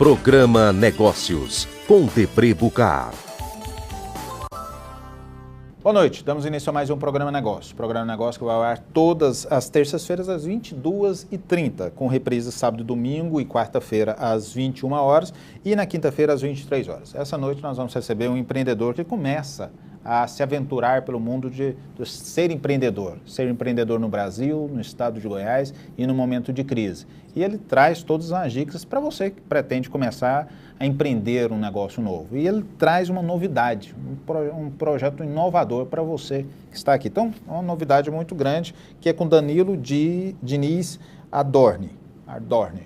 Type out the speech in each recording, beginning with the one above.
Programa Negócios, com Debré Bucar. Boa noite, damos início a mais um Programa Negócios. Programa Negócios que vai ao ar todas as terças-feiras às 22h30, com reprise sábado e domingo e quarta-feira às 21 horas e na quinta-feira às 23 horas. Essa noite nós vamos receber um empreendedor que começa a se aventurar pelo mundo de ser empreendedor no Brasil, no estado de Goiás e no momento de crise. E ele traz todas as dicas para você que pretende começar a empreender um negócio novo. E ele traz uma novidade, um projeto inovador para você que está aqui. Então, é uma novidade muito grande, que é com Danilo Diniz Adorni.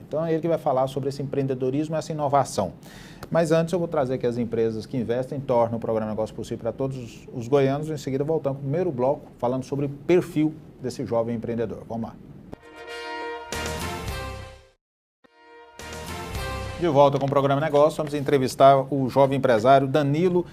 Então, é ele que vai falar sobre esse empreendedorismo e essa inovação. Mas antes eu vou trazer aqui as empresas que investem, tornam o programa Negócio possível para todos os goianos. Em seguida, voltando para o primeiro bloco, falando sobre o perfil desse jovem empreendedor. Vamos lá. De volta com o programa Negócio, vamos entrevistar o jovem empresário Danilo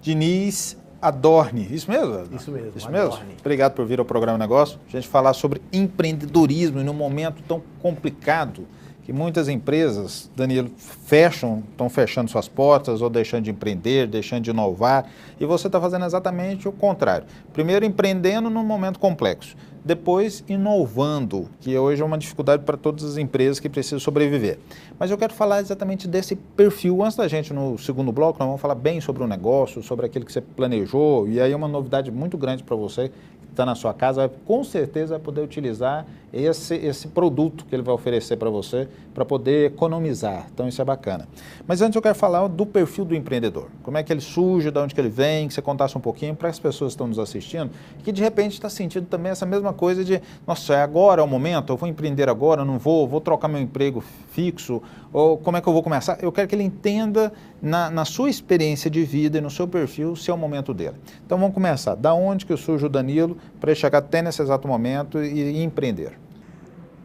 Diniz Adorni. Isso mesmo? Isso mesmo. Isso mesmo? Obrigado por vir ao programa Negócio. A gente falar sobre empreendedorismo e num momento tão complicado que muitas empresas, Danilo, estão fechando suas portas ou deixando de empreender, deixando de inovar, e você está fazendo exatamente o contrário. Primeiro empreendendo num momento complexo, depois inovando, que hoje é uma dificuldade para todas as empresas que precisam sobreviver. Mas eu quero falar exatamente desse perfil. Antes da gente, no segundo bloco, nós vamos falar bem sobre o negócio, sobre aquilo que você planejou, e aí é uma novidade muito grande para você que está na sua casa, com certeza vai poder utilizar esse produto que ele vai oferecer para você, para poder economizar. Então isso é bacana. Mas antes eu quero falar do perfil do empreendedor. Como é que ele surge, de onde que ele vem, que você contasse um pouquinho para as pessoas que estão nos assistindo, que de repente está sentindo também essa mesma coisa de, nossa, agora é o momento, eu vou empreender agora, não vou trocar meu emprego fixo, ou como é que eu vou começar? Eu quero que ele entenda na sua experiência de vida e no seu perfil se é o momento dele. Então vamos começar. Da onde que surge o Danilo para ele chegar até nesse exato momento e empreender?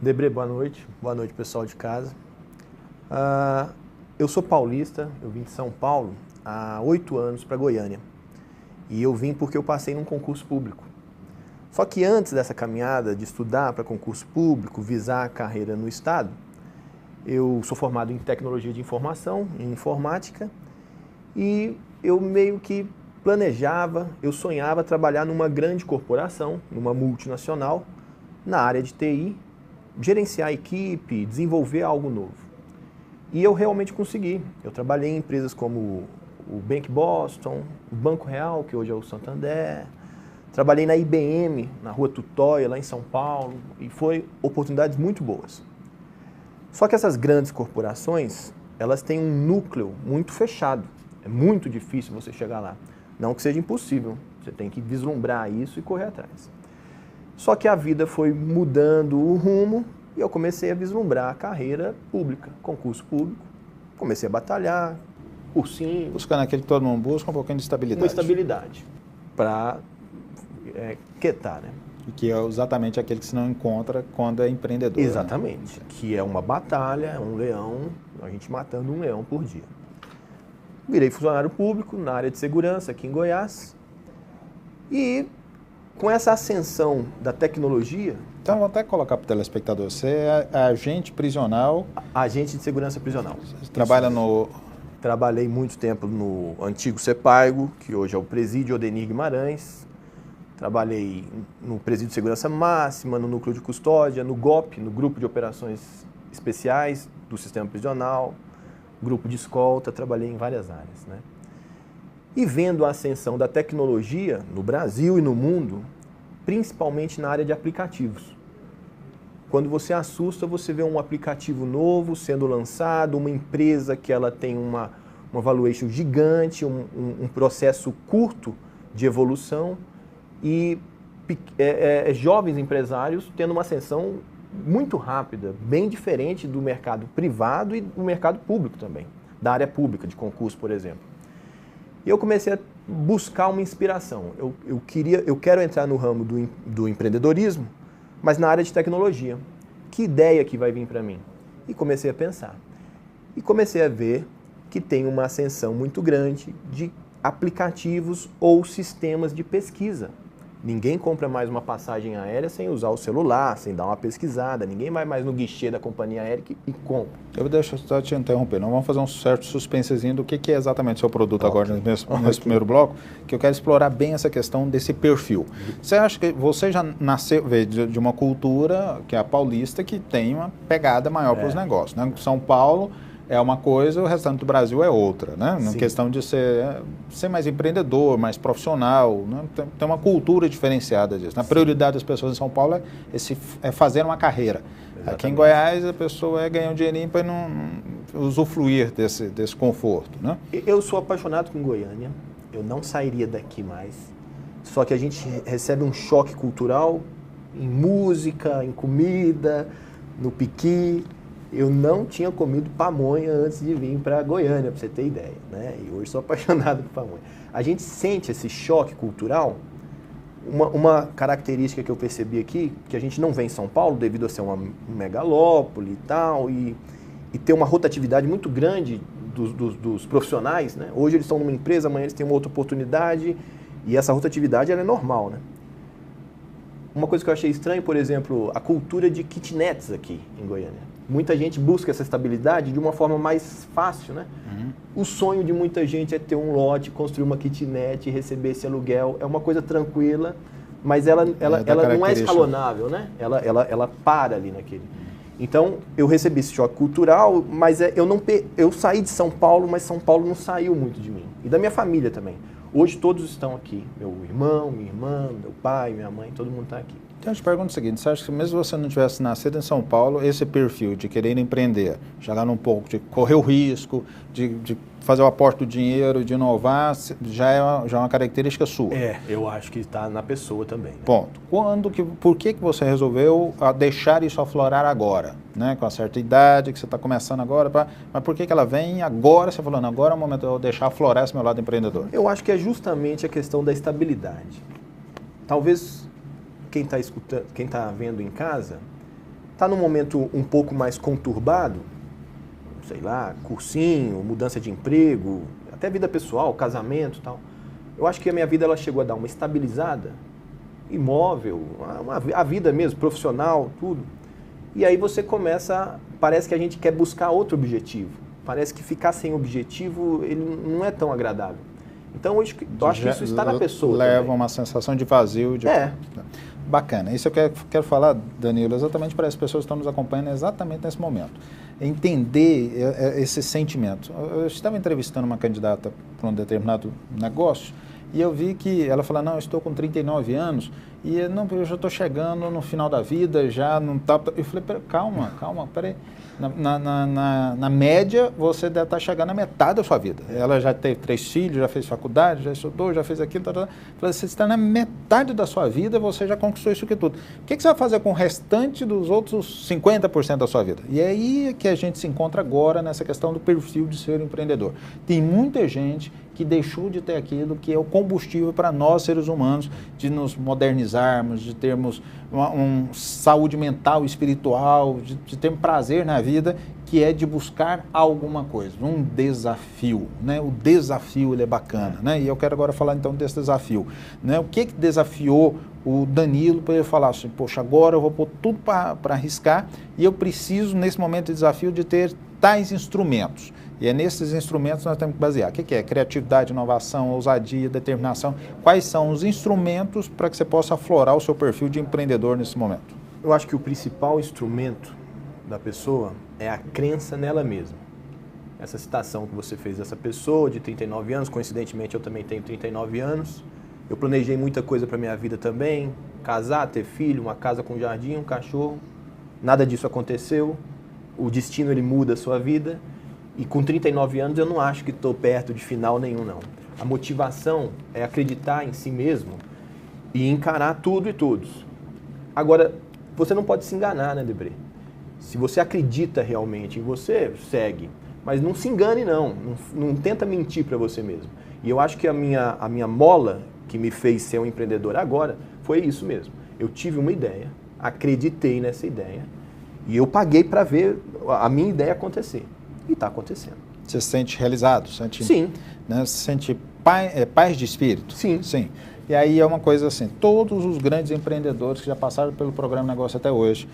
Debré, boa noite. Boa noite, pessoal de casa. Eu sou paulista, eu vim de São Paulo há 8 anos para Goiânia. E eu vim porque eu passei num concurso público. Só que antes dessa caminhada de estudar para concurso público, visar a carreira no Estado, eu sou formado em tecnologia de informação, em informática, e eu meio que planejava, eu sonhava trabalhar numa grande corporação, numa multinacional, na área de TI, gerenciar a equipe, desenvolver algo novo. E eu realmente consegui. Eu trabalhei em empresas como o Bank Boston, o Banco Real, que hoje é o Santander, trabalhei na IBM, na Rua Tutóia, lá em São Paulo, e foi oportunidades muito boas. Só que essas grandes corporações, elas têm um núcleo muito fechado. É muito difícil você chegar lá. Não que seja impossível, você tem que vislumbrar isso e correr atrás. Só que a vida foi mudando o rumo e eu comecei a vislumbrar a carreira pública, concurso público. Comecei a batalhar, cursinho. Buscando aquele que todo mundo busca, um pouquinho de estabilidade. Uma estabilidade para quietar, né? E que é exatamente aquele que se não encontra quando é empreendedor. Exatamente, né? Que é uma batalha, é um leão, a gente matando um leão por dia. Virei funcionário público na área de segurança aqui em Goiás e com essa ascensão da tecnologia... Então, vou até colocar para o telespectador, você é agente prisional... Agente de segurança prisional. Você trabalha no... Trabalhei muito tempo no antigo CEPAIGO, que hoje é o Presídio Odenir Guimarães. Trabalhei no Presídio de Segurança Máxima, no Núcleo de Custódia, no GOP, no Grupo de Operações Especiais do Sistema Prisional, Grupo de Escolta, trabalhei em várias áreas, né? E vendo a ascensão da tecnologia no Brasil e no mundo, principalmente na área de aplicativos. Quando você assusta, você vê um aplicativo novo sendo lançado, uma empresa que ela tem uma valuation gigante, um processo curto de evolução e jovens empresários tendo uma ascensão muito rápida, bem diferente do mercado privado e do mercado público também, da área pública, de concurso, por exemplo. E eu comecei a buscar uma inspiração. Eu quero entrar no ramo do empreendedorismo, mas na área de tecnologia. Que ideia que vai vir para mim? E comecei a pensar. E comecei a ver que tem uma ascensão muito grande de aplicativos ou sistemas de pesquisa Ninguém compra mais uma passagem aérea sem usar o celular, sem dar uma pesquisada. Ninguém vai mais no guichê da companhia aérea e compra. Eu deixo só te interromper. Nós vamos fazer um certo suspensezinho do que é exatamente o seu produto agora nesse primeiro bloco, que eu quero explorar bem essa questão desse perfil. Você acha que você já nasceu de uma cultura, que é a paulista, que tem uma pegada maior para os negócios, né? São Paulo é uma coisa, o restante do Brasil é outra, né? Na questão de ser mais empreendedor, mais profissional, né? Tem uma cultura diferenciada disso. A prioridade das pessoas em São Paulo é fazer uma carreira. Exatamente. Aqui em Goiás, a pessoa ganhar um dinheirinho para não usufruir desse conforto, né? Eu sou apaixonado com Goiânia, eu não sairia daqui mais, só que a gente recebe um choque cultural em música, em comida, no piqui. Eu não tinha comido pamonha antes de vir para Goiânia, para você ter ideia, né? E hoje sou apaixonado por pamonha. A gente sente esse choque cultural. Uma característica que eu percebi aqui, que a gente não vê em São Paulo, devido a ser uma megalópole e tal, e ter uma rotatividade muito grande dos profissionais, né? Hoje eles estão numa empresa, amanhã eles têm uma outra oportunidade, e essa rotatividade ela é normal, né? Uma coisa que eu achei estranho, por exemplo, a cultura de kitnets aqui em Goiânia. Muita gente busca essa estabilidade de uma forma mais fácil, né? O sonho de muita gente é ter um lote, construir uma kitnet, receber esse aluguel. É uma coisa tranquila, mas ela não é escalonável, né? Ela para ali naquele. Então, eu recebi esse choque cultural, mas eu saí de São Paulo, mas São Paulo não saiu muito de mim. E da minha família também. Hoje todos estão aqui. Meu irmão, minha irmã, meu pai, minha mãe, todo mundo está aqui. Então, eu te pergunto o seguinte, você acha que mesmo você não tivesse nascido em São Paulo, esse perfil de querer empreender, chegar num pouco de correr o risco, de fazer o aporte do dinheiro, de inovar, já é uma característica sua? Eu acho que está na pessoa também. Né? Ponto. Por que você resolveu deixar isso aflorar agora? Né? Com a certa idade, que você está começando agora, mas por que ela vem agora, você falando, agora é o momento de eu deixar aflorar esse meu lado empreendedor? Eu acho que é justamente a questão da estabilidade. Talvez quem está escutando, quem está vendo em casa, está num momento um pouco mais conturbado, sei lá, cursinho, mudança de emprego, até vida pessoal, casamento e tal. Eu acho que a minha vida ela chegou a dar uma estabilizada, imóvel, a vida mesmo, profissional, tudo. E aí você parece que a gente quer buscar outro objetivo. Parece que ficar sem objetivo, ele não é tão agradável. Então, eu acho que isso está na pessoa. Leva também. Uma sensação de vazio. Bacana. Isso eu quero falar, Danilo, exatamente para as pessoas que estão nos acompanhando exatamente nesse momento. Entender esse sentimento. Eu estava entrevistando uma candidata para um determinado negócio e eu vi que ela falou, não, eu estou com 39 anos e eu já estou chegando no final da vida, já não está... Eu falei, calma, peraí. Na média, você deve estar chegando na metade da sua vida. Ela já teve 3 filhos, já fez faculdade, já estudou, já fez aquilo. Você está na metade da sua vida, você já conquistou isso aqui tudo. O que você vai fazer com o restante dos outros 50% da sua vida? E é aí que a gente se encontra agora nessa questão do perfil de ser empreendedor. Tem muita gente que deixou de ter aquilo que é o combustível para nós, seres humanos, de nos modernizarmos, de termos uma saúde mental e espiritual, de termos prazer na vida, que é de buscar alguma coisa, um desafio, né? O desafio ele é bacana, né? E eu quero agora falar então desse desafio, né? O que desafiou o Danilo para ele falar assim, poxa, agora eu vou pôr tudo para arriscar e eu preciso, nesse momento de desafio, de ter tais instrumentos. E é nesses instrumentos que nós temos que basear. O que é? Criatividade, inovação, ousadia, determinação. Quais são os instrumentos para que você possa aflorar o seu perfil de empreendedor nesse momento? Eu acho que o principal instrumento da pessoa é a crença nela mesma. Essa citação que você fez dessa pessoa de 39 anos, coincidentemente eu também tenho 39 anos. Eu planejei muita coisa para a minha vida também, casar, ter filho, uma casa com jardim, um cachorro. Nada disso aconteceu. O destino ele muda a sua vida. E com 39 anos eu não acho que estou perto de final nenhum, não. A motivação é acreditar em si mesmo e encarar tudo e todos. Agora, você não pode se enganar, né, Debré? Se você acredita realmente em você, segue. Mas não se engane, não. Não tenta mentir para você mesmo. E eu acho que a minha mola que me fez ser um empreendedor agora foi isso mesmo. Eu tive uma ideia, acreditei nessa ideia e eu paguei para ver a minha ideia acontecer. E está acontecendo. Você se sente realizado? Sim. Né, você sente paz de espírito? Sim. Sim. E aí é uma coisa assim, todos os grandes empreendedores que já passaram pelo programa Negócio até hoje,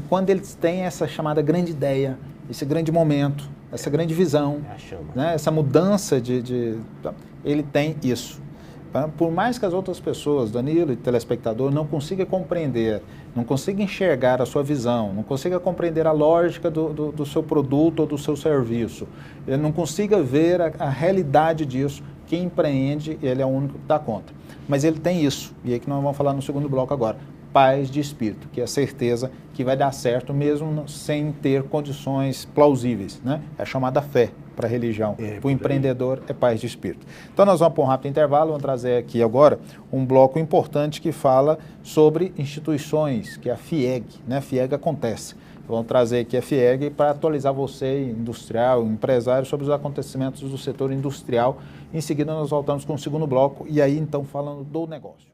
quando eles têm essa chamada grande ideia, esse grande momento, essa grande visão, né, essa mudança ele tem isso. Por mais que as outras pessoas, Danilo e telespectador, não consigam compreender, não consigam enxergar a sua visão, não consigam compreender a lógica do seu produto ou do seu serviço, ele não consiga ver a realidade disso, quem empreende, ele é o único que dá conta. Mas ele tem isso, e é que nós vamos falar no segundo bloco agora, paz de espírito, que é a certeza que vai dar certo mesmo sem ter condições plausíveis, né? É a chamada fé para a religião. Para o empreendedor é paz de espírito. Então nós vamos para um rápido intervalo, vamos trazer aqui agora um bloco importante que fala sobre instituições, que é a FIEG, né? A FIEG acontece. Vamos trazer aqui a FIEG para atualizar você, industrial, empresário, sobre os acontecimentos do setor industrial. Em seguida nós voltamos com o segundo bloco e aí então falando do negócio.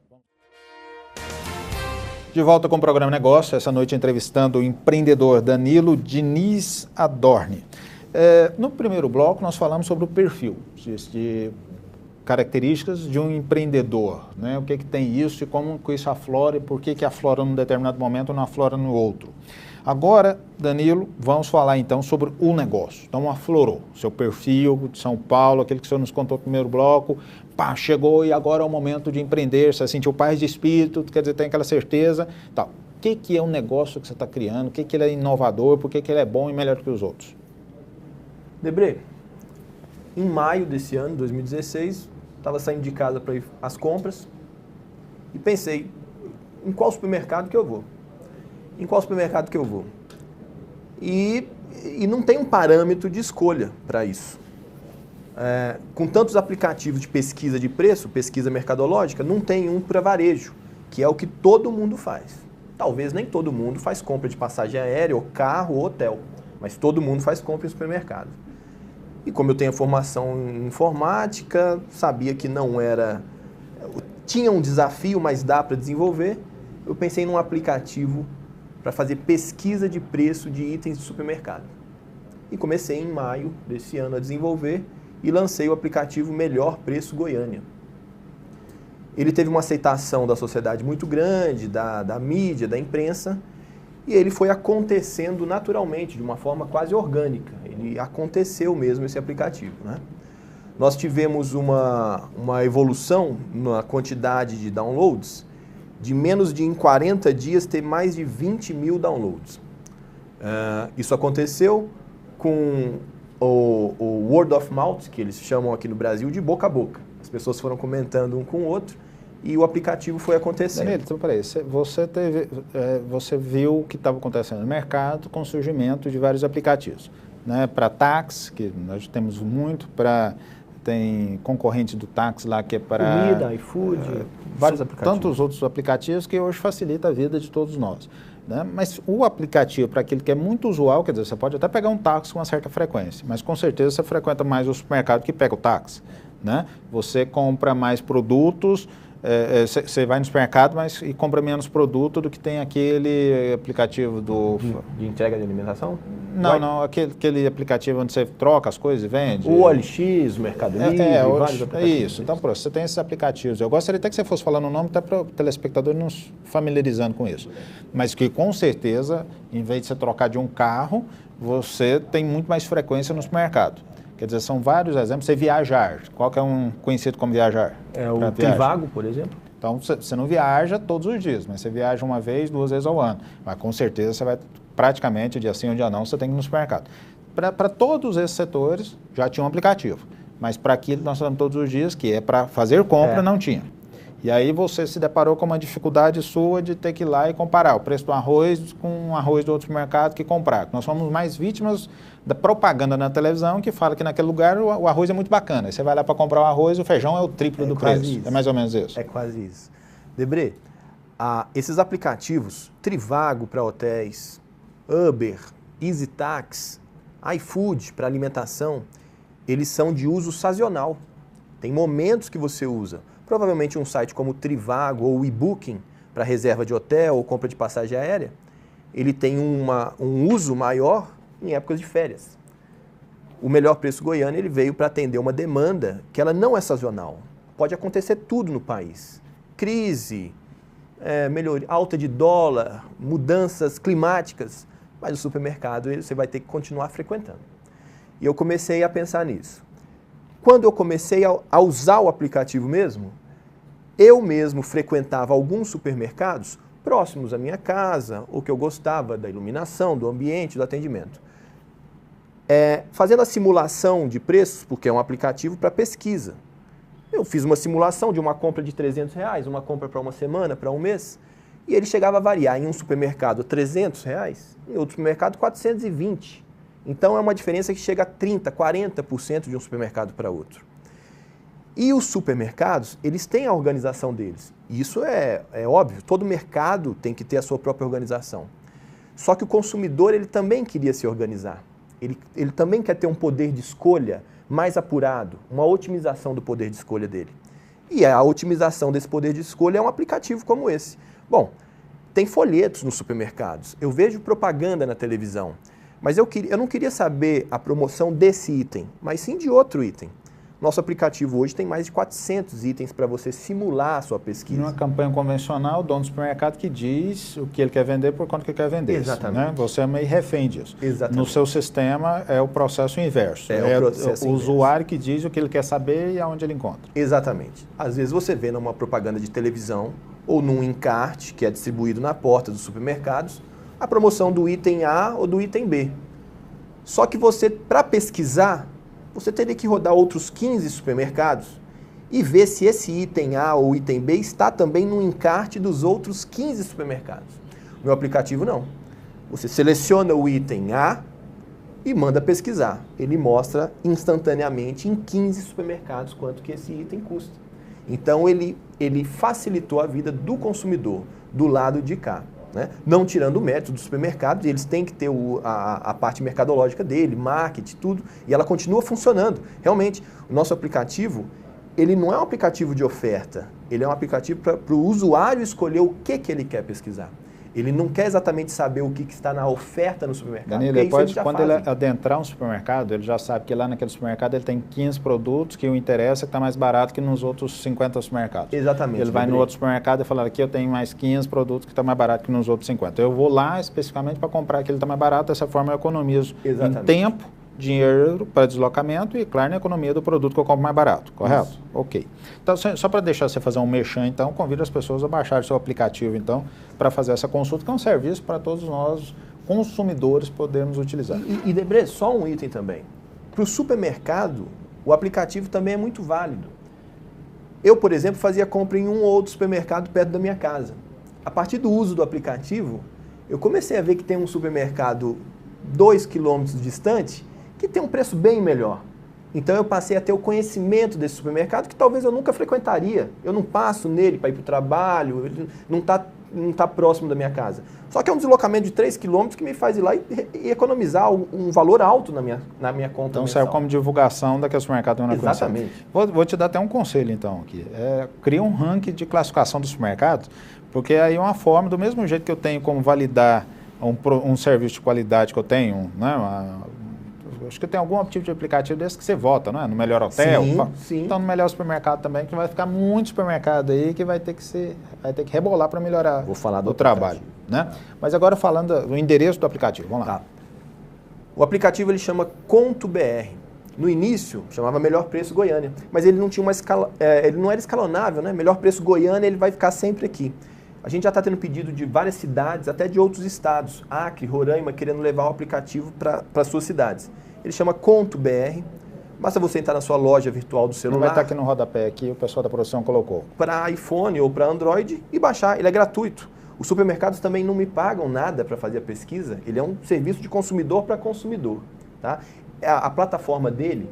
De volta com o programa Negócio, essa noite entrevistando o empreendedor Danilo Diniz Adorni. No primeiro bloco nós falamos sobre o perfil de características de um empreendedor, né? O que tem isso e como isso aflora e por que aflora num determinado momento ou não aflora no outro. Agora, Danilo, vamos falar então sobre o negócio. Então aflorou seu perfil de São Paulo, aquele que o senhor nos contou no primeiro bloco, chegou e agora é o momento de empreender, você sentiu paz de espírito, quer dizer, tem aquela certeza, tal. O que é um negócio que você está criando, o que ele é inovador, por que ele é bom e melhor que os outros? Debré, em maio desse ano, 2016, estava saindo de casa para ir às compras e pensei, em qual supermercado que eu vou? Em qual supermercado que eu vou? E não tem um parâmetro de escolha para isso. Com tantos aplicativos de pesquisa de preço, pesquisa mercadológica, não tem um para varejo, que é o que todo mundo faz. Talvez nem todo mundo faz compra de passagem aérea, ou carro, ou hotel, mas todo mundo faz compra em supermercado. E como eu tenho formação em informática, sabia que não era... Tinha um desafio, mas dá para desenvolver, eu pensei num aplicativo para fazer pesquisa de preço de itens de supermercado. E comecei em maio desse ano a desenvolver e lancei o aplicativo Melhor Preço Goiânia. Ele teve uma aceitação da sociedade muito grande, da mídia, da imprensa, e ele foi acontecendo naturalmente, de uma forma quase orgânica. Ele aconteceu mesmo, esse aplicativo, né? Nós tivemos uma evolução na quantidade de downloads, de menos de em 40 dias ter mais de 20 mil downloads. Isso aconteceu com o word of mouth, que eles chamam aqui no Brasil de boca a boca. As pessoas foram comentando um com o outro e o aplicativo foi acontecendo. Danilo, então peraí, você viu o que estava acontecendo no mercado com o surgimento de vários aplicativos, né? Para táxi, que nós temos muito, tem concorrente do táxi lá que é para... Comida, iFood, vários aplicativos. Tantos outros aplicativos que hoje facilita a vida de todos nós, né? Mas o aplicativo, para aquele que é muito usual, quer dizer, você pode até pegar um táxi com uma certa frequência, mas com certeza você frequenta mais o supermercado que pega o táxi, né? Você compra mais produtos, você vai no supermercado e compra menos produto do que tem aquele aplicativo de entrega de alimentação? Não, aquele aplicativo onde você troca as coisas e vende. O OLX, o Mercado Livre, vários aplicativos. Isso, então pronto, você tem esses aplicativos. Eu gostaria até que você fosse falando o nome, até para o telespectador nos familiarizando com isso. Mas que com certeza, em vez de você trocar de um carro, você tem muito mais frequência no supermercado. Quer dizer, são vários exemplos. Você viajar, qual que é um conhecido como viajar? O Trivago, por exemplo. Então, você não viaja todos os dias, mas você viaja uma vez, 2 vezes ao ano. Mas com certeza você vai, praticamente, dia sim ou dia não, você tem que ir no supermercado. Para todos esses setores, já tinha um aplicativo. Mas para aquilo que nós falamos todos os dias, que é para fazer compra, não tinha. E aí você se deparou com uma dificuldade sua de ter que ir lá e comparar o preço do arroz com o arroz do outro supermercado que comprar. Nós somos mais vítimas da propaganda na televisão que fala que naquele lugar o arroz é muito bacana. Aí você vai lá para comprar o arroz, o feijão é o triplo do preço. Isso. É mais ou menos isso. É quase isso. Debré, esses aplicativos, Trivago para hotéis, Uber, EasyTax, iFood para alimentação, eles são de uso sazonal. Tem momentos que você usa. Provavelmente um site como o Trivago ou o eBooking para reserva de hotel ou compra de passagem aérea, ele tem um uso maior em épocas de férias. O Melhor Preço Goiânia ele veio para atender uma demanda que ela não é sazonal. pode acontecer tudo no país. Crise, melhoria, alta de dólar, mudanças climáticas, mas o supermercado você vai ter que continuar frequentando. E eu comecei a pensar nisso. Quando eu comecei a usar o aplicativo mesmo, eu mesmo frequentava alguns supermercados próximos à minha casa, ou que eu gostava da iluminação, do ambiente, do atendimento. Fazendo a simulação de preços, porque é um aplicativo para pesquisa. Eu fiz uma simulação de uma compra de R$300, uma compra para uma semana, para um mês, e ele chegava a variar em um supermercado R$300, em outro supermercado R$420. Então é uma diferença que chega a 30%, 40% de um supermercado para outro. E os supermercados, eles têm a organização deles. Isso é óbvio, todo mercado tem que ter a sua própria organização. Só que o consumidor, ele também queria se organizar. Ele também quer ter um poder de escolha mais apurado, uma otimização do poder de escolha dele. E a otimização desse poder de escolha é um aplicativo como esse. Bom, tem folhetos nos supermercados, eu vejo propaganda na televisão, mas eu não queria saber a promoção desse item, mas sim de outro item. Nosso aplicativo hoje tem mais de 400 itens para você simular a sua pesquisa. Numa campanha convencional, o dono do supermercado que diz o que ele quer vender por quanto que ele quer vender. Exatamente. Né? Você é meio refém disso. Exatamente. No seu sistema é o processo inverso. O usuário que diz o que ele quer saber e aonde ele encontra. Exatamente. Às vezes você vê numa propaganda de televisão ou num encarte que é distribuído na porta dos supermercados a promoção do item A ou do item B. Só que você, para pesquisar, você teria que rodar outros 15 supermercados e ver se esse item A ou item B está também no encarte dos outros 15 supermercados. No meu aplicativo, não. Você seleciona o item A e manda pesquisar. Ele mostra instantaneamente em 15 supermercados quanto que esse item custa. Então, ele facilitou a vida do consumidor do lado de cá. Né? Não tirando o mérito dos supermercados, eles têm que ter a parte mercadológica dele, marketing, tudo, e ela continua funcionando. Realmente, o nosso aplicativo, ele não é um aplicativo de oferta, ele é um aplicativo para o usuário escolher o que ele quer pesquisar. Ele não quer exatamente saber o que está na oferta no supermercado. Danilo, quando ele adentrar um supermercado, ele já sabe que lá naquele supermercado ele tem 15 produtos que o interessa é que está mais barato que nos outros 50 supermercados. Exatamente. Ele vai no outro supermercado e fala, aqui eu tenho mais 15 produtos que estão mais barato que nos outros 50. Eu vou lá especificamente para comprar aquele que está mais barato, dessa forma eu economizo em tempo, dinheiro para deslocamento e, claro, na economia do produto que eu compro mais barato, correto? Isso. Ok. Então, só para deixar você fazer um merchan, então, convido as pessoas a baixar o seu aplicativo, então, para fazer essa consulta, que é um serviço para todos nós, consumidores, podermos utilizar. E Debré, só um item também. Para o supermercado, o aplicativo também é muito válido. Eu, por exemplo, fazia compra em um ou outro supermercado perto da minha casa. A partir do uso do aplicativo, eu comecei a ver que tem um supermercado 2 quilômetros distante que tem um preço bem melhor. Então eu passei a ter o conhecimento desse supermercado que talvez eu nunca frequentaria. Eu não passo nele para ir para o trabalho, ele não tá próximo da minha casa. Só que é um deslocamento de 3 quilômetros que me faz ir lá e economizar um valor alto na minha conta Então mensal. serve como divulgação daquele supermercado. Exatamente. Vou te dar até um conselho então aqui. Cria um ranking de classificação dos supermercados, porque aí é uma forma, do mesmo jeito que eu tenho como validar um serviço de qualidade que eu tenho, né? Acho que tem algum tipo de aplicativo desse que você vota, não é? No melhor hotel. Sim. Então no melhor supermercado também, que vai ficar muito supermercado aí que vai ter que rebolar para melhorar o trabalho, né? Mas agora falando do endereço do aplicativo, vamos lá. Tá. O aplicativo ele chama Conto BR. No início chamava Melhor Preço Goiânia, mas ele não tinha ele não era escalonável, né? Melhor Preço Goiânia, ele vai ficar sempre aqui. A gente já está tendo pedido de várias cidades, até de outros estados, Acre, Roraima, querendo levar o aplicativo para suas cidades. Ele chama Conto BR, basta você entrar na sua loja virtual do celular. Vai estar aqui no rodapé, aqui o pessoal da produção colocou. Para iPhone ou para Android e baixar, ele é gratuito. Os supermercados também não me pagam nada para fazer a pesquisa, ele é um serviço de consumidor para consumidor. Tá? A plataforma dele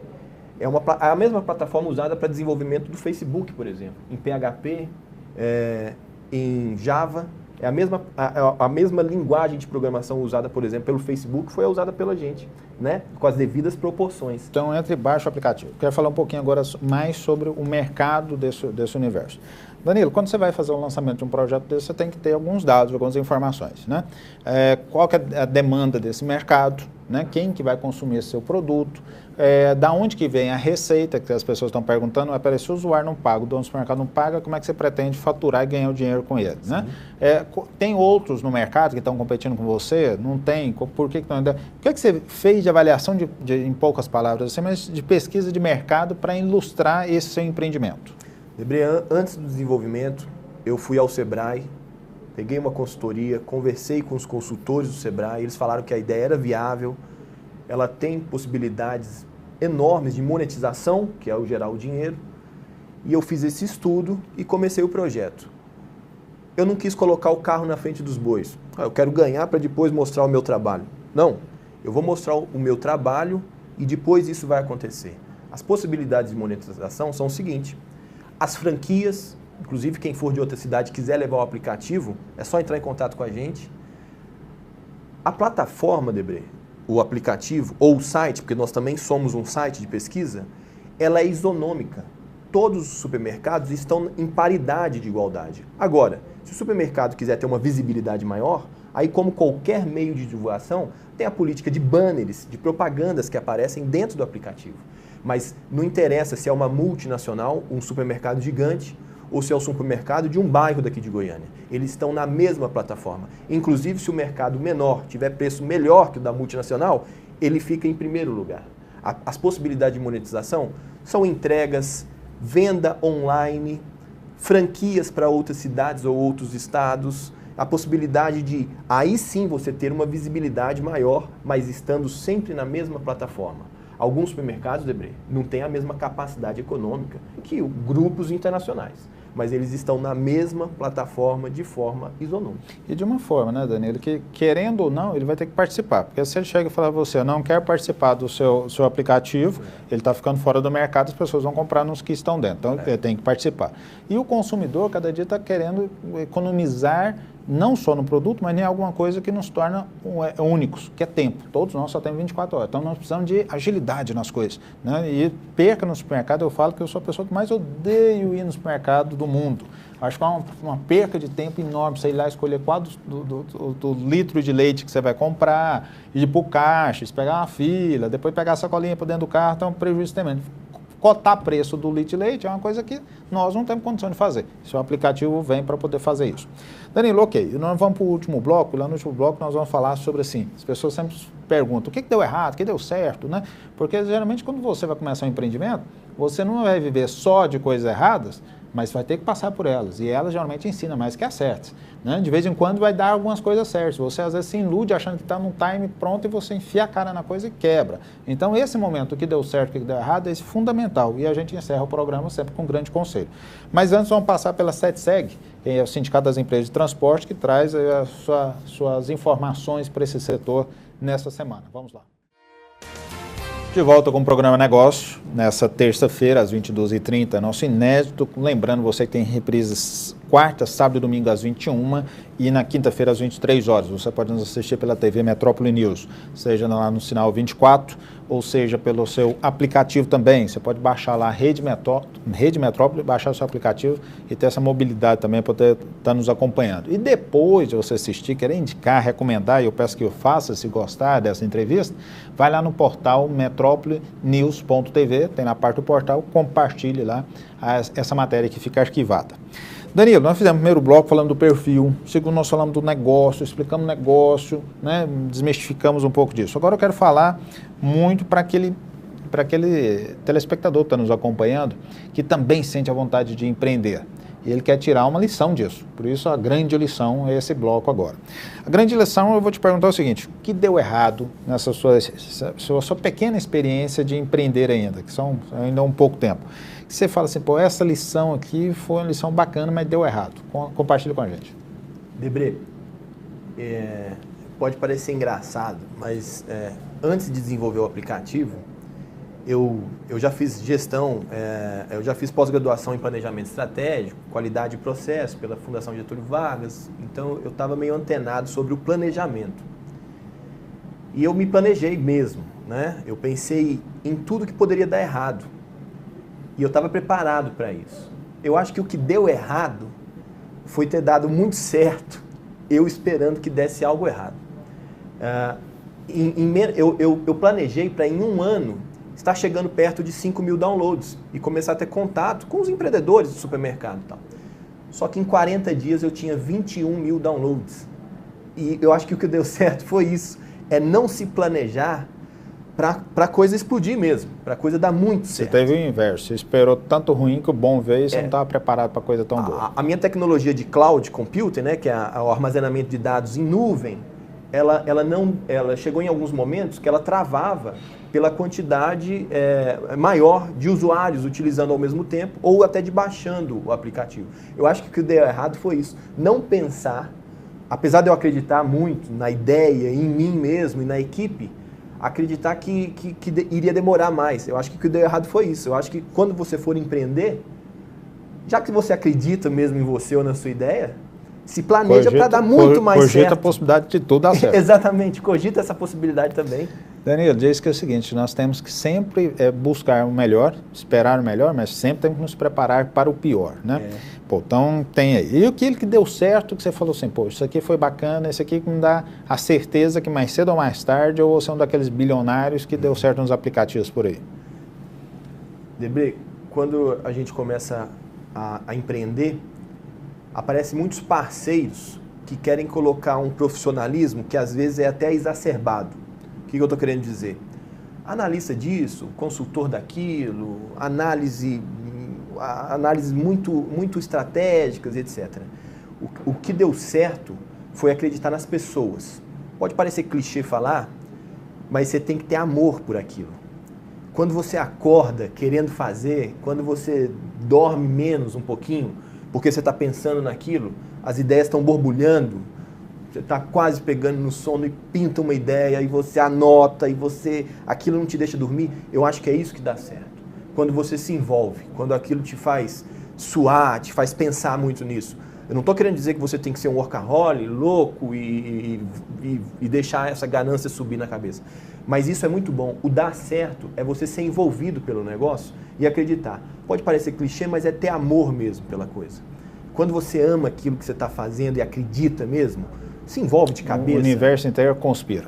é a mesma plataforma usada para desenvolvimento do Facebook, por exemplo, em PHP, em Java, é a mesma linguagem de programação usada, por exemplo, pelo Facebook, foi usada pela gente, né? Com as devidas proporções. Então, entre e baixa o aplicativo. Quero falar um pouquinho agora mais sobre o mercado desse universo. Danilo, quando você vai fazer o lançamento de um projeto desse, você tem que ter alguns dados, algumas informações, né? Qual que é a demanda desse mercado, né? Quem que vai consumir esse seu produto, da onde que vem a receita, que as pessoas estão perguntando, se o usuário não paga, o dono do supermercado não paga, como é que você pretende faturar e ganhar o dinheiro com ele, né? Tem outros no mercado que estão competindo com você? Não tem? Por que não? O que você fez de avaliação, em poucas palavras, assim, mas de pesquisa de mercado para ilustrar esse seu empreendimento? Debré, antes do desenvolvimento, eu fui ao Sebrae, peguei uma consultoria, conversei com os consultores do Sebrae, eles falaram que a ideia era viável, ela tem possibilidades enormes de monetização, que é o gerar o dinheiro, e eu fiz esse estudo e comecei o projeto. Eu não quis colocar o carro na frente dos bois. Eu quero ganhar para depois mostrar o meu trabalho. Não, eu vou mostrar o meu trabalho e depois isso vai acontecer. As possibilidades de monetização são o seguinte: as franquias, inclusive quem for de outra cidade quiser levar o aplicativo, é só entrar em contato com a gente. A plataforma, Debré, o aplicativo ou o site, porque nós também somos um site de pesquisa, ela é isonômica. Todos os supermercados estão em paridade de igualdade. Agora, se o supermercado quiser ter uma visibilidade maior, aí como qualquer meio de divulgação, tem a política de banners, de propagandas que aparecem dentro do aplicativo. Mas não interessa se é uma multinacional, um supermercado gigante, ou se é o supermercado de um bairro daqui de Goiânia. Eles estão na mesma plataforma. Inclusive, se o mercado menor tiver preço melhor que o da multinacional, ele fica em primeiro lugar. As possibilidades de monetização são entregas, venda online, franquias para outras cidades ou outros estados, a possibilidade de, aí sim, você ter uma visibilidade maior, mas estando sempre na mesma plataforma. Alguns supermercados, Debré, não têm a mesma capacidade econômica que grupos internacionais, mas eles estão na mesma plataforma de forma isonômica. E de uma forma, né, Danilo, que querendo ou não, ele vai ter que participar. Porque se ele chega e falar para você, eu não quero participar do seu aplicativo, ele está ficando fora do mercado, as pessoas vão comprar nos que estão dentro. Então, ele tem que participar. E o consumidor, cada dia está querendo economizar, não só no produto, mas nem alguma coisa que nos torna únicos, que é tempo. Todos nós só temos 24 horas. Então, nós precisamos de agilidade nas coisas, né? E perca no supermercado, eu falo que eu sou a pessoa que mais odeio ir no supermercado do mundo. Acho que é uma perca de tempo enorme você ir lá escolher qual do litro de leite que você vai comprar, ir para o caixa, pegar uma fila, depois pegar a sacolinha para dentro do carro, então é um prejuízo tremendo. Cotar preço do litro de leite é uma coisa que nós não temos condição de fazer. Seu aplicativo vem para poder fazer isso. Danilo, ok, nós vamos para o último bloco. Lá no último bloco nós vamos falar sobre assim, as pessoas sempre perguntam, o que deu errado, o que deu certo, né? Porque geralmente quando você vai começar um empreendimento, você não vai viver só de coisas erradas, mas vai ter que passar por elas. E elas geralmente ensinam mais que acertes, né? De vez em quando vai dar algumas coisas certas. Você às vezes se ilude achando que está num time pronto e você enfia a cara na coisa e quebra. Então esse momento, o que deu certo, o que deu errado, é fundamental. E a gente encerra o programa sempre com um grande conselho. Mas antes vamos passar pela SETSEG, que é o Sindicato das Empresas de Transporte, que traz suas informações para esse setor nessa semana. Vamos lá. De volta com o programa Negócio, nessa terça-feira, às 22h30, nosso inédito. Lembrando você que tem reprises quarta, sábado e domingo às 21h e na quinta-feira às 23 horas. Você pode nos assistir pela TV Metrópole News, seja lá no sinal 24, ou seja pelo seu aplicativo também. Você pode baixar lá Rede Metrópole, baixar o seu aplicativo e ter essa mobilidade também para poder estar nos acompanhando. E depois de você assistir, querer indicar, recomendar, e eu peço que eu faça, se gostar dessa entrevista, vai lá no portal metropolenews.tv, tem na parte do portal, compartilhe lá essa matéria que fica arquivada. Danilo, nós fizemos o primeiro bloco falando do perfil, segundo nós falamos do negócio, explicamos o negócio, né, desmistificamos um pouco disso. Agora eu quero falar muito para aquele telespectador que está nos acompanhando, que também sente a vontade de empreender. E ele quer tirar uma lição disso. Por isso a grande lição é esse bloco agora. A grande lição eu vou te perguntar o seguinte: o que deu errado nessa sua pequena experiência de empreender ainda, que são ainda um pouco tempo? Você fala assim, pô, essa lição aqui foi uma lição bacana, mas deu errado. Compartilha com a gente. Debré, pode parecer engraçado, mas antes de desenvolver o aplicativo, eu já fiz gestão, eu já fiz pós-graduação em planejamento estratégico, qualidade e processo pela Fundação Getúlio Vargas, então eu estava meio antenado sobre o planejamento. E eu me planejei mesmo, né? Eu pensei em tudo que poderia dar errado. E eu estava preparado para isso. Eu acho que o que deu errado foi ter dado muito certo, eu esperando que desse algo errado. Eu planejei para em um ano estar chegando perto de 5 mil downloads e começar a ter contato com os empreendedores do supermercado e tal. Só que em 40 dias eu tinha 21 mil downloads. E eu acho que o que deu certo foi isso, é não se planejar para a coisa explodir mesmo, para a coisa dar muito certo. Você teve o inverso, você esperou tanto ruim que o bom veio e você não estava preparado para coisa tão boa. A minha tecnologia de cloud computing, né, que é o armazenamento de dados em nuvem, ela chegou em alguns momentos que ela travava pela quantidade maior de usuários utilizando ao mesmo tempo ou até de baixando o aplicativo. Eu acho que o que deu errado foi isso, não pensar, apesar de eu acreditar muito na ideia, em mim mesmo e na equipe, acreditar que iria demorar mais. Eu acho que o que deu errado foi isso. Eu acho que quando você for empreender, já que você acredita mesmo em você ou na sua ideia, se planeja para dar muito mais certo. Cogita a possibilidade de tudo dar certo. Exatamente, cogita essa possibilidade também. Danilo, diz que é o seguinte, nós temos que sempre buscar o melhor, esperar o melhor, mas sempre temos que nos preparar para o pior, né? Pô, então tem aí. E aquilo que deu certo, que você falou assim, pô, isso aqui foi bacana, isso aqui que me dá a certeza que mais cedo ou mais tarde eu vou ser um daqueles bilionários que deu certo nos aplicativos por aí. Debré, quando a gente começa a empreender, aparecem muitos parceiros que querem colocar um profissionalismo que às vezes é até exacerbado. O que eu estou querendo dizer? Analista disso, consultor daquilo, análises muito estratégicas, etc. O que deu certo foi acreditar nas pessoas. Pode parecer clichê falar, mas você tem que ter amor por aquilo. Quando você acorda querendo fazer, quando você dorme menos um pouquinho, porque você está pensando naquilo, as ideias estão borbulhando, você está quase pegando no sono e pinta uma ideia, e você anota, e aquilo não te deixa dormir. Eu acho que é isso que dá certo. Quando você se envolve, quando aquilo te faz suar, te faz pensar muito nisso. Eu não estou querendo dizer que você tem que ser um workaholic, louco e deixar essa ganância subir na cabeça. Mas isso é muito bom. O dar certo é você ser envolvido pelo negócio e acreditar. Pode parecer clichê, mas é ter amor mesmo pela coisa. Quando você ama aquilo que você está fazendo e acredita mesmo, se envolve de cabeça. O universo inteiro conspira.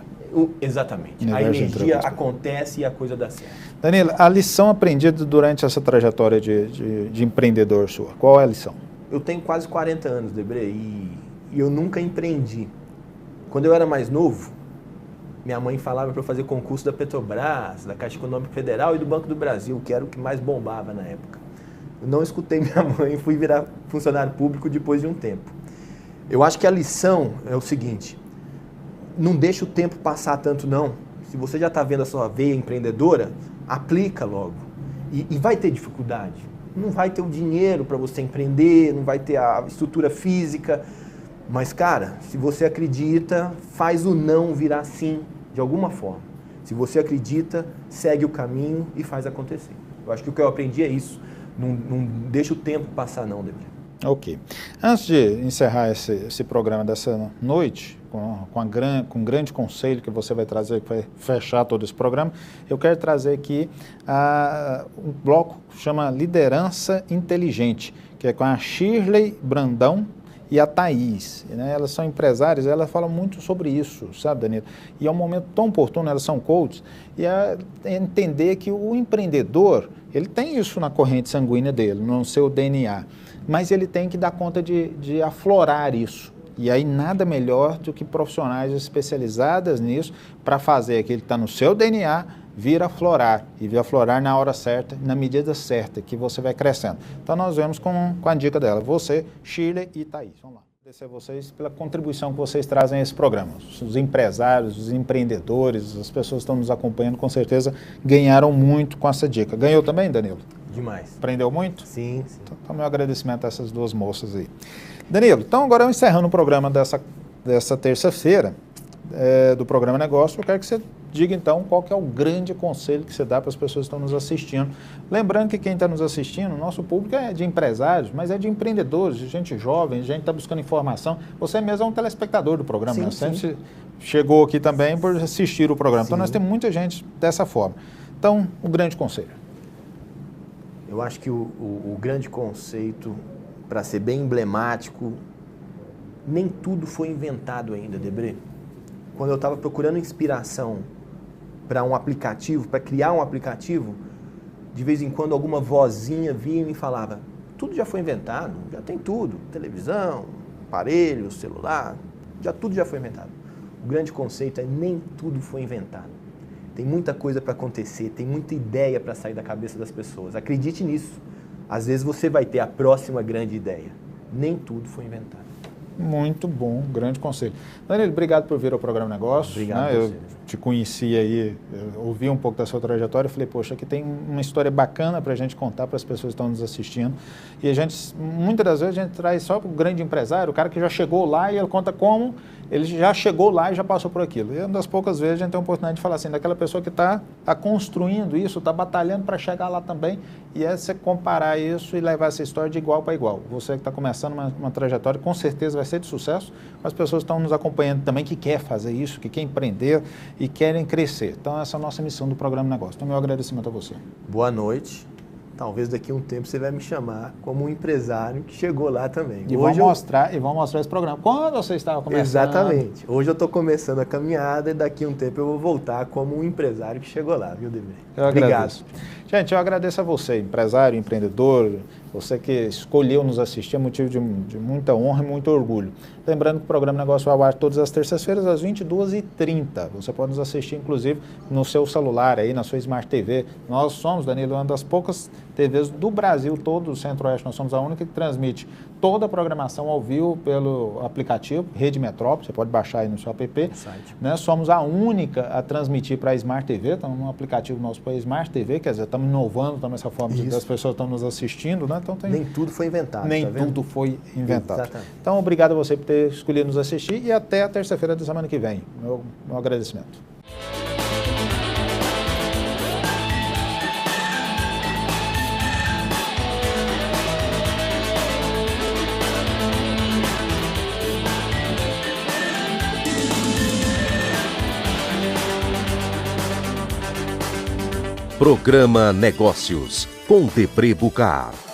Exatamente. A energia acontece e a coisa dá certo. Danilo, a lição aprendida durante essa trajetória de empreendedor sua, qual é a lição? Eu tenho quase 40 anos, Debré, e eu nunca empreendi. Quando eu era mais novo, minha mãe falava para eu fazer concurso da Petrobras, da Caixa Econômica Federal e do Banco do Brasil, que era o que mais bombava na época. Eu não escutei minha mãe e fui virar funcionário público depois de um tempo. Eu acho que a lição é o seguinte, não deixa o tempo passar tanto não. Se você já está vendo a sua veia empreendedora, aplica logo. E vai ter dificuldade. Não vai ter o dinheiro para você empreender, não vai ter a estrutura física. Mas, cara, se você acredita, faz o não virar sim, de alguma forma. Se você acredita, segue o caminho e faz acontecer. Eu acho que o que eu aprendi é isso. Não deixa o tempo passar não, Debré. Ok. Antes de encerrar esse programa dessa noite, com um grande conselho que você vai trazer, que vai fechar todo esse programa, eu quero trazer aqui um bloco que chama Liderança Inteligente, que é com a Shirley Brandão e a Thaís, né? Elas são empresárias, elas falam muito sobre isso, sabe, Danilo? E é um momento tão oportuno, elas são coaches, e é entender que o empreendedor, ele tem isso na corrente sanguínea dele, no seu DNA, mas ele tem que dar conta de aflorar isso. E aí nada melhor do que profissionais especializadas nisso para fazer aquilo que está no seu DNA vir aflorar, e vir aflorar na hora certa, na medida certa, que você vai crescendo. Então nós vemos com a dica dela, você, Shirley e Thaís. Vamos lá. Agradecer a vocês pela contribuição que vocês trazem a esse programa. Os empresários, os empreendedores, as pessoas que estão nos acompanhando, com certeza ganharam muito com essa dica. Ganhou também, Danilo? Demais. Aprendeu muito? Sim. Então, meu agradecimento a essas duas moças aí. Danilo, então agora eu encerrando o programa dessa terça-feira, do programa Negócio, eu quero que você diga então qual que é o grande conselho que você dá para as pessoas que estão nos assistindo. Lembrando que quem está nos assistindo, nosso público é de empresários, mas é de empreendedores, de gente jovem, de gente que está buscando informação. Você mesmo é um telespectador do programa, né? Sempre chegou aqui também por assistir o programa. Sim. Então nós temos muita gente dessa forma. Então, o grande conselho. Eu acho que o grande conceito, para ser bem emblemático, nem tudo foi inventado ainda, Debré. Quando eu estava procurando inspiração para um aplicativo, para criar um aplicativo, de vez em quando alguma vozinha vinha e me falava, tudo já foi inventado, já tem tudo, televisão, aparelho, celular, tudo já foi inventado. O grande conceito é nem tudo foi inventado. Tem muita coisa para acontecer, tem muita ideia para sair da cabeça das pessoas. Acredite nisso. Às vezes você vai ter a próxima grande ideia. Nem tudo foi inventado. Muito bom, grande conselho. Danilo, obrigado por vir ao programa Negócio. Obrigado. Eu te conheci aí, ouvi um pouco da sua trajetória e falei, poxa, aqui tem uma história bacana para a gente contar para as pessoas que estão nos assistindo. E a gente, muitas das vezes, a gente traz só para o grande empresário, o cara que já chegou lá e ele conta como ele já chegou lá e já passou por aquilo. E uma das poucas vezes a gente tem a oportunidade de falar assim, daquela pessoa que está construindo isso, está batalhando para chegar lá também, e é você comparar isso e levar essa história de igual para igual. Você que está começando uma trajetória, com certeza vai ser de sucesso, as pessoas estão nos acompanhando também que quer fazer isso, que quer empreender e querem crescer. Então essa é a nossa missão do programa Negócio. Então meu agradecimento a você. Boa noite. Talvez daqui a um tempo você vai me chamar como um empresário que chegou lá também. E vão mostrar esse programa. Quando você estava começando? Exatamente. Hoje eu estou começando a caminhada e daqui a um tempo eu vou voltar como um empresário que chegou lá, viu, Debré? Obrigado. Gente, eu agradeço a você, empresário, empreendedor, você que escolheu nos assistir, é motivo de muita honra e muito orgulho. Lembrando que o programa Negócio vai ao ar todas as terças-feiras, às 22h30. Você pode nos assistir, inclusive, no seu celular, aí, na sua Smart TV. Nós somos, Danilo, uma das poucas TVs do Brasil todo, do Centro-Oeste. Nós somos a única que transmite toda a programação ao vivo pelo aplicativo Rede Metrópole. Você pode baixar aí no seu app. Né? Somos a única a transmitir para a Smart TV. Estamos num aplicativo nosso para a Smart TV, quer dizer, estamos inovando, estamos nessa forma de as pessoas estão nos assistindo. Né? Então, nem tudo foi inventado. Nem tudo foi inventado. Exatamente. Então, obrigado a você por ter escolhido nos assistir e até a terça-feira da semana que vem. Meu agradecimento. Programa Negócios com Debré Bucar.